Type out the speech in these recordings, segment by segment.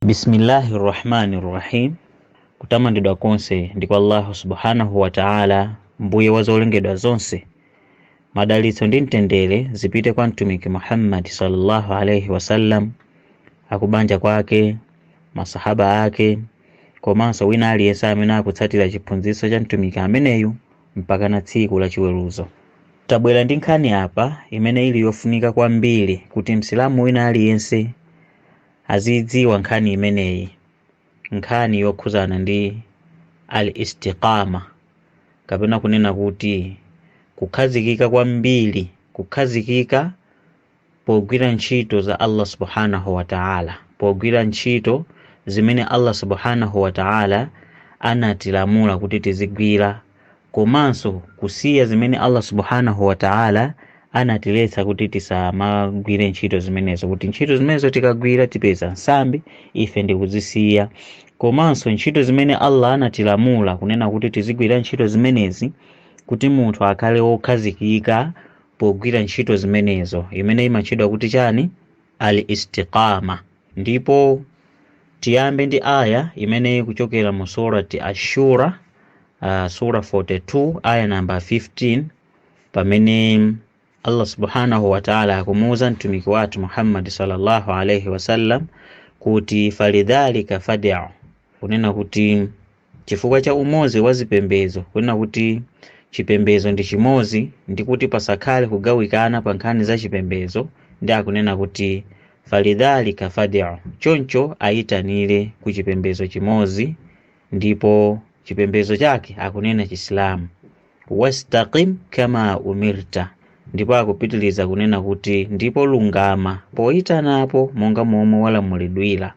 Bismillahirrahmanirrahim. Kutamandidwa konse ndi kwa Allah subhanahu wa ta'ala, mbuye wa zolengedwa zonse. Madalitso ndi mtendere zipite kwa mtumiki Muhammad sallallahu alaihi wasallam, akubanja kwake, masahaba ake, komanso wina aliyense amene akutsatira chiphunzitso cha mtumiki ameneyu mpaka na tsiku la chiweruzo. Tabwera ndi nkhani apa imene ili yofunika kwambiri kuti msilamu wina aliyense azidziwa nkhani imeneyi, nkhani yokhuzana ndi al-istiqama, kapena kunena kuti kukhazikika kwambiri, kukhazikika pogwira ntchito za Allah subhanahu wa ta'ala, pogwira ntchito zimene Allah subhanahu wa ta'ala anatilamula kuti tizigwira, komanso kusiya zimene Allah subhanahu wa ta'ala anatiletsa kuti tisamagwire ntchito zimenezo, kuti ntchito zimenezo tikagwira tipeza nsambi ife ndi kuzisiya. Komanso ntchito zimene Allah anatilamula kunena kuti tizigwira ntchito zimenezi, kuti munthu akhale wokhazikika pogwira ntchito zimenezo, imene imatchedwa kuti chani? Al-istiqama. Ndipo tiyambe ndi aya imene kuchokera mu surati Ash-Shura, sura 42 aya namba 15, pamene Allah subhanahu wa ta'ala akumuuza mtumiki wake Muhammad sallallahu alaihi wasallam kuti falidhalika fad'u, kunena kuti chifukwa cha umozi wa zipembezo, kunena kuti chipembezo ndi chimozi, ndi kuti pasakhale kugawikana pa nkhani za chipembezo, ndi akunena kuti falidhalika fad'u, choncho ayitanire ku chipembezo chimozi, ndipo chipembezo chake akunena Chiislamu. Wastaqim kama umirta, ndipo akupitiliza kunena kuti ndipo lungama poyitanapo monga momwe walamulidwira,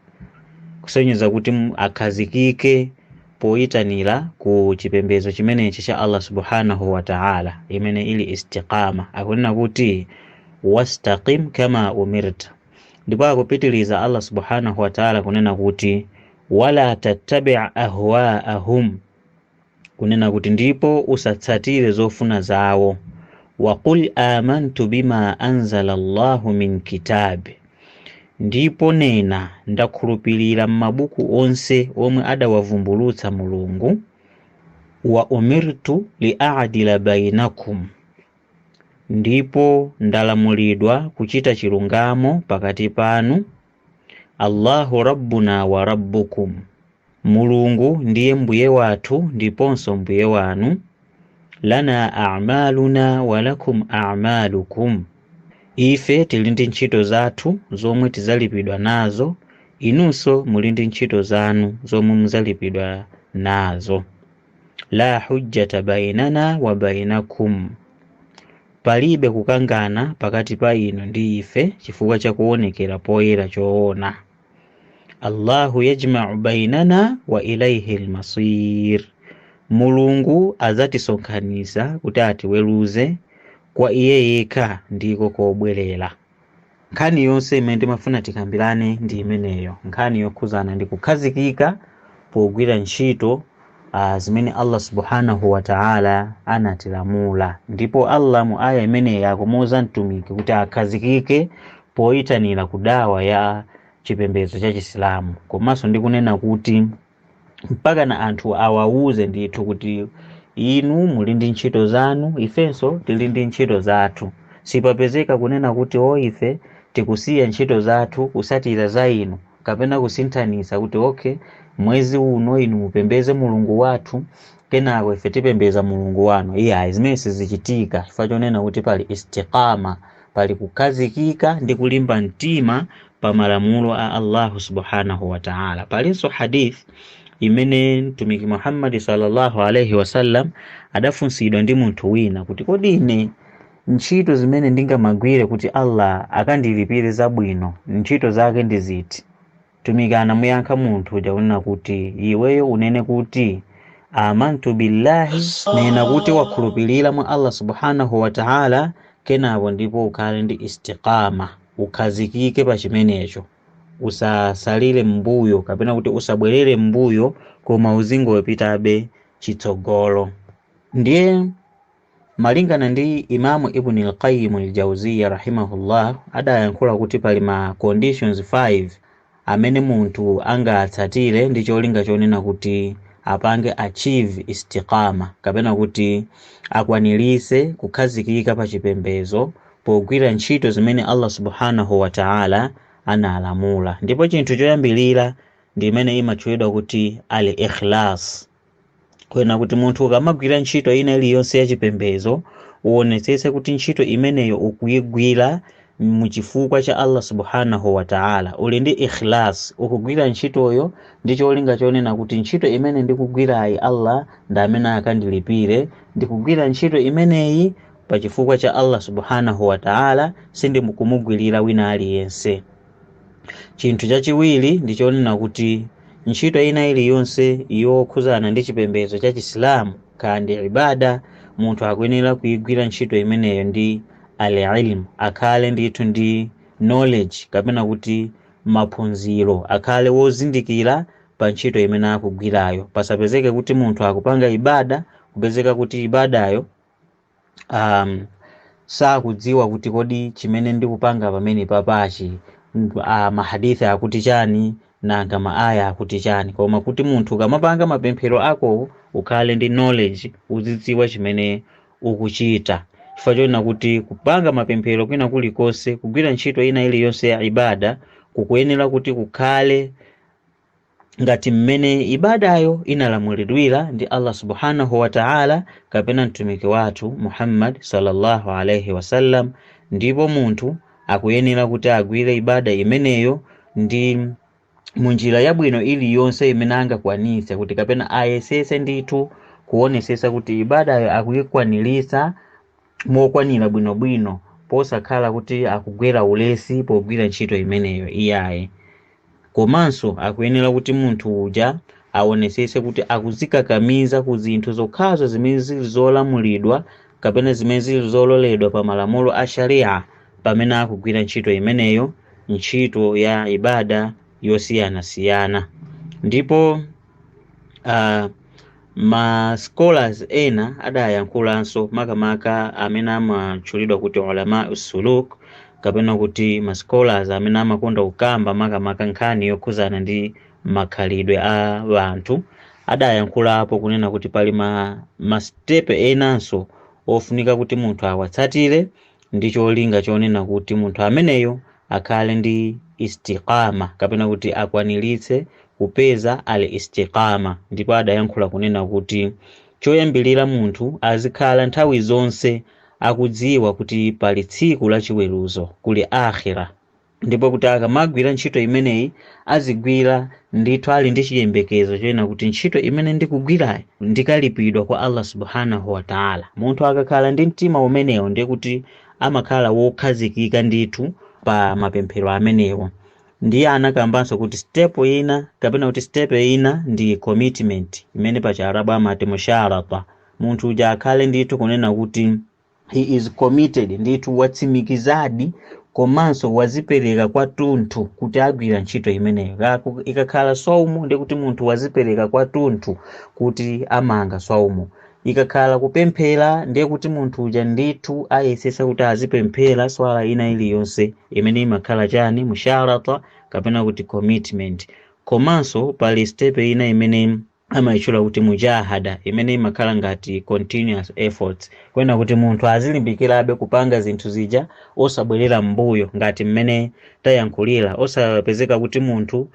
kusonyeza kuti akhazikike poyitanira ku chipembezo chimenechi cha Allah subhanahu wa ta'ala, imene ili istiqama. Akunena kuti wastaqim kama umirta, ndipo akupitiliza Allah subhanahu wa ta'ala kunena kuti wala tattabi' ahwaahum, kunena kuti ndipo usatsatire zofuna zawo. Wa qul amantu bima anzala Allahu min kitabi, ndipo nena ndakhulupirira m'mabuku onse omwe adawavumbulutsa Mulungu. Wa umirtu li'adila bainakum, ndipo ndalamulidwa kuchita chilungamo pakati panu. Allahu rabbuna wa rabbukum, Mulungu ndiye mbuye wathu ndiponso mbuye wanu. Lana a'maluna wa lakum a'malukum, ife tili ndi ntchito zathu zomwe tizalipidwa nazo, inunso muli ndi ntchito zanu zomwe muzalipidwa nazo. La hujjata bainana wa bainakum, palibe kukangana pakati pa inu ndi ife chifukwa cha kuonekera poyera choona. Allahu yajma'u bainana wa ilayhi al-masir, Mulungu azatisonkhanisa kuti atiweruze, kwa iye yekha ndiko kobwerera. Nkhani yonse imene timafuna tikambirane ndi imeneyo, nkhani yokhuzana ndi kukhazikika pogwira ntchito zimene Allah subhanahu wa ta'ala anatilamula. Ndipo Allah mu aya imeneyi akumuuza mtumiki kuti akhazikike poyitanira kudawa ya chipembezo cha Chiislamu, komanso ndikunena kuti mpaka na anthu awauze ndithu kuti inu muli ndi ntchito zanu, ifenso tili ndi ntchito zathu. Sipapezeka kunena kuti ife tikusiya ntchito zathu kusatira za inu, kapena kusinthanisa kuti okay, mwezi uno inu mupembeze Mulungu wathu, kenako ife tipembeza Mulungu wanu. Iya zimene sizichitika, chifukwa chonena kuti pali istiqama, pali kukhazikika ndi kulimba mtima pa malamulo a Allah subhanahu wa ta'ala. Palinso hadith imene mtumiki Muhammad sallallahu alaihi wasallam adafunsidwa ndi munthu wina kuti kodi ine ntchito zimene ndingamagwire kuti Allah akandilipire zabwino, ntchito zake ndi ziti? Mtumiki anamuyankha munthu uja kunena kuti iweyo unene kuti amantu billahi, nena kuti wakhulupirira mwa Allah subhanahu wa ta'ala, kenako ndipo ukhale ndi istiqama, ukhazikike pa chimenecho, usasalire mbuyo, kapena kuti usabwerere mbuyo, koma uzingopitabe chitsogolo. Ndiye malingana ndi Imamu Ibn al-Qayyim al-Jawziyya rahimahullah adayankhula kuti pali ma conditions 5 amene munthu angatsatire ndi cholinga chonena kuti apange achieve istiqama kapena kuti akwanirise kukhazikika pa chipembedzo pogwira ntchito zimene Allah subhanahu wa ta'ala analamula. Ndipo chinthu choyambilira ndi imene imatchulidwa kuti al-ikhlas, kwena kuti munthu ukamagwira ntchito ina iliyonse ya chipembedzo uonetsetse kuti ntchito imeneyo ukuyigwira muchifukwa cha Allah subhanahu wa ta'ala, uli ndi ikhlas, ukugwira ntchitoyo ndi cholinga chonena kuti ntchito imene ndikugwirayi Allah ndi amene akandilipire, ndikugwira ntchito imeneyi pa chifukwa cha Allah subhanahu wa ta'ala, sindikumugwirira wina aliyense. Chinthu chachiwiri ndi chonena kuti ntchito ina iliyonse yokhuzana ndi chipembedzo cha Chisilamu kandi ibada, munthu akuyenera kuyigwira ntchito imeneyo ndi al-ilm, akhale ndithu ndi knowledge kapena kuti maphunziro, akhale wozindikira pa ntchito imene akugwirayo. Pasapezeke kuti munthu akupanga ibada kupezeka kuti ibadayo sakudziwa kuti kodi chimene ndikupanga pamene papachi mahadithi akuti chani nanga maaya akuti chani, koma kuti munthu ukamapanga mapemphero ako ukhale ndi knowledge, uzidziwa chimene ukuchita. Chifukwa chonena kuti kupanga mapemphero kwina kulikonse, kugwira ntchito ina iliyonse ya ibada kukuyenera kuti kukhale ngati mmene ibadayo inalamulidwira ndi Allah subhanahu wa ta'ala kapena mtumiki wathu Muhammad sallallahu alaihi wasallam. Ndipo munthu akuyenera kuti agwire ibada imeneyo ndi munjira yabwino iliyonse imene angakwanitse, kuti kapena ayesese ndithu kuonesesa kuti ibadayo akuyikwanirisa mokwanira bwinobwino, posakhala kuti akugwera ulesi pogwira ntchito imeneyo iyayi. Komanso akuyenera kuti munthu uja aonesese kuti akuzikakamiza ku zinthu zokhazo zimene zili zolamulidwa kapena zimene zili zololedwa pa malamulo a sharia pamene akugwira ntchito imeneyo, ntchito ya ibada yosiyanasiyana. Ndipo ma scholars ena adayankhulanso makamaka amene amatchulidwa kuti ulama usuluk kapena kuti ma scholars amene amakonda kukamba makamaka nkhani yokhuzana ndi makhalidwe a wanthu, adayankhulapo kunena kuti pali ma step enanso ofunika kuti munthu awatsatire ndi cholinga chonena kuti munthu ameneyo akhale ndi istiqama kapena kuti akwaniritse kupeza al-istiqama. Ndipo adayankhula kunena kuti choyambilira munthu azikhala nthawi zonse akudziwa kuti pali tsiku la chiweruzo, kuli akhira, ndipo kuti akamagwira ntchito imeneyi azigwira ndithu ali ndi chiyembekezo chonena kuti ntchito imene ndikugwirayi ndikalipidwa kwa Allah subhanahu wa ta'ala. Munthu akakhala ndi mtima umenewo ndiye kuti amakhala wokhazikika ndithu pa mapemphero amenewo. Ndiye anakambanso kuti step ina kapena kuti step ina ndi commitment, imene pa Chiarabu amati musharata. Munthu uja akhale ndithu kunena kuti he is committed, ndithu watsimikizadi komanso wazipereka kwathunthu kuti agwira ntchito imeneyo. Ikakhala swaumu ndiye kuti munthu wazipereka kwathunthu kuti amanga swaumu. Ikakhala kupemphera ndiye kuti munthu uja ndithu ayesesa kuti azipemphera swala ina iliyonse imene imakhala chani musharata kapena kuti commitment. Komanso pali step ina imene amayitchula kuti mujahada, imene imakhala ngati continuous efforts, kwena kuti munthu azilimbikirabe kupanga zinthu zija osabwerera mbuyo, ngati mmene tayankhulira. Osapezeka kuti munthu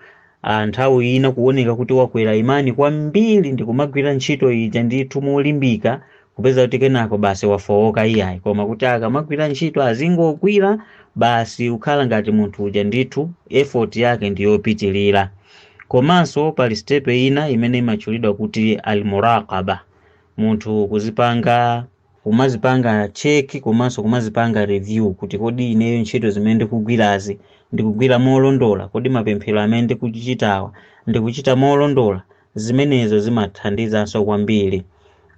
nthawi ina kuoneka kuti wakwera imani kwambiri ndi kumagwira ntchito ija ndithu molimbika kupeza kuti kenako basi wafowoka iyayi, koma kuti akamagwira ntchito azingogwira basi ukhala ngati munthu uja ndithu effort yake ndiyopitilira. Komanso pali step ina imene imatchulidwa kuti al-muraqaba, munthu kumazipanga check komanso kumazipanga review kuti kodi ineyo ntchito zimene ndikugwirazi ndikugwira molondola, kodi mapemphero amene ndikuchitawa ndikuchita molondola. Zimenezo zimathandizanso kwambiri.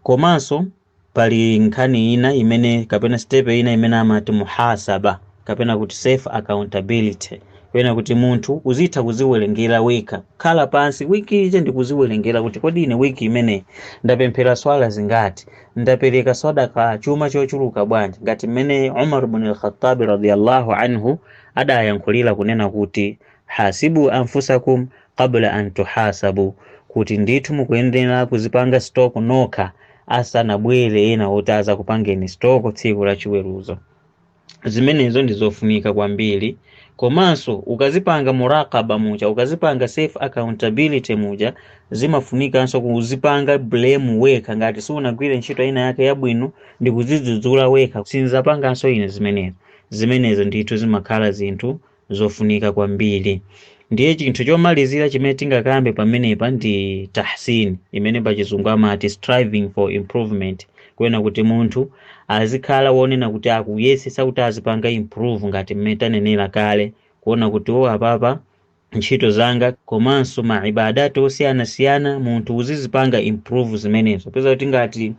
Komanso pali nkhani ina imene kapena step ina imene amati muhasaba kapena kuti self accountability, kwena kuti munthu uzitha kuziwerengera weka, khala pansi wiki ije ndikuziwerengera kuti kodi ine wiki imene ndapemphera swala zingati, ndapereka sadaka chuma chochuluka bwanji, ngati mmene Umar ibn al-Khattab radhiyallahu anhu adayankhulira kunena kuti hasibu anfusakum qabla an tuhasabu, kuti ndithu mukuyenera kuzipanga stock nokha asanabwere ena otaza kupangeni stock tsiku la chiweruzo. Zimenezo ndizofunika kwambiri. Komanso ukazipanga muraqaba muja, ukazipanga self accountability muja, zimafunikanso kuzipanga blame weka, ngati sunagwire ntchito ina yake yabwino ndi kuzidzudzula weka, sinzapanganso ine zimenezo ndithu zimakhala zinthu zofunika kwambiri. Ndiye chinthu chomalizira chimene tingakambe pamenepa ndi tahsin, imene pachizungu amati striving for improvement, kwena kuti munthu azikhala wonena kuti akuyesesa kuti azipanga improve ngati mmene tanenera kale, kuona kuti apapa ntchito zanga komanso maibadati osiyanasiyana munthu uzizipanga improve zimenezo. Peza kuti ngati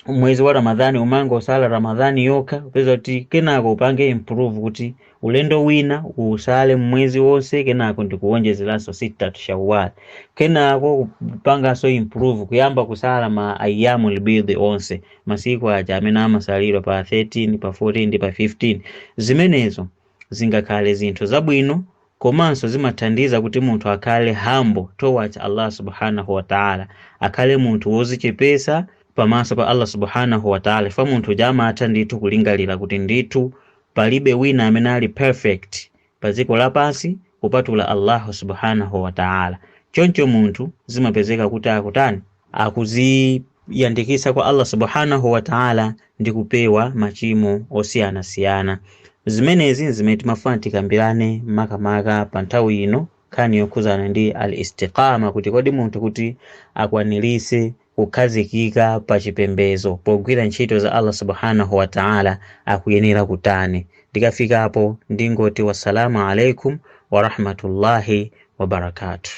mwezi wa Ramadhani umanga usala Ramadhani yokha, peza kuti kenako upange improve kuti ulendo wina usale mwezi wonse, kenako ndikuwonjezeranso 6 Shawwal, kenako kupanganso improve kuyamba kusala ma ayyamul bidhi onse, masiku aja amene amasalidwa pa 13 pa 14 pa 15. Zimenezo zingakhale zinthu zabwino, komanso zimathandiza kuti munthu akhale humble towards Allah subhanahu wa ta'ala, akhale munthu wozichepesa pamaso pa Allah subhanahu wa ta'ala. Fa munthu jamatha ndithu kulingalira kuti ndithu palibe wina amene ali perfect pa dziko lapansi kupatula Allah subhanahu wa ta'ala. Choncho munthu zimapezeka kuti akuziyandikisa kwa Allah subhanahu wa ta'ala ndi kupewa machimo osiyanasiyana. Zimenezi zimene timafuna tikambirane makamaka pa nthawi ino, nkhani yokhuzana ndi al-istiqama, kuti kodi munthu kuti akwanirise kukhazikika pa chipembezo pogwira ntchito za Allah subhanahu wa ta'ala akuyenera kutani. Ndikafikapo ndingoti wassalamu alaikum wa rahmatullahi wa barakatuh.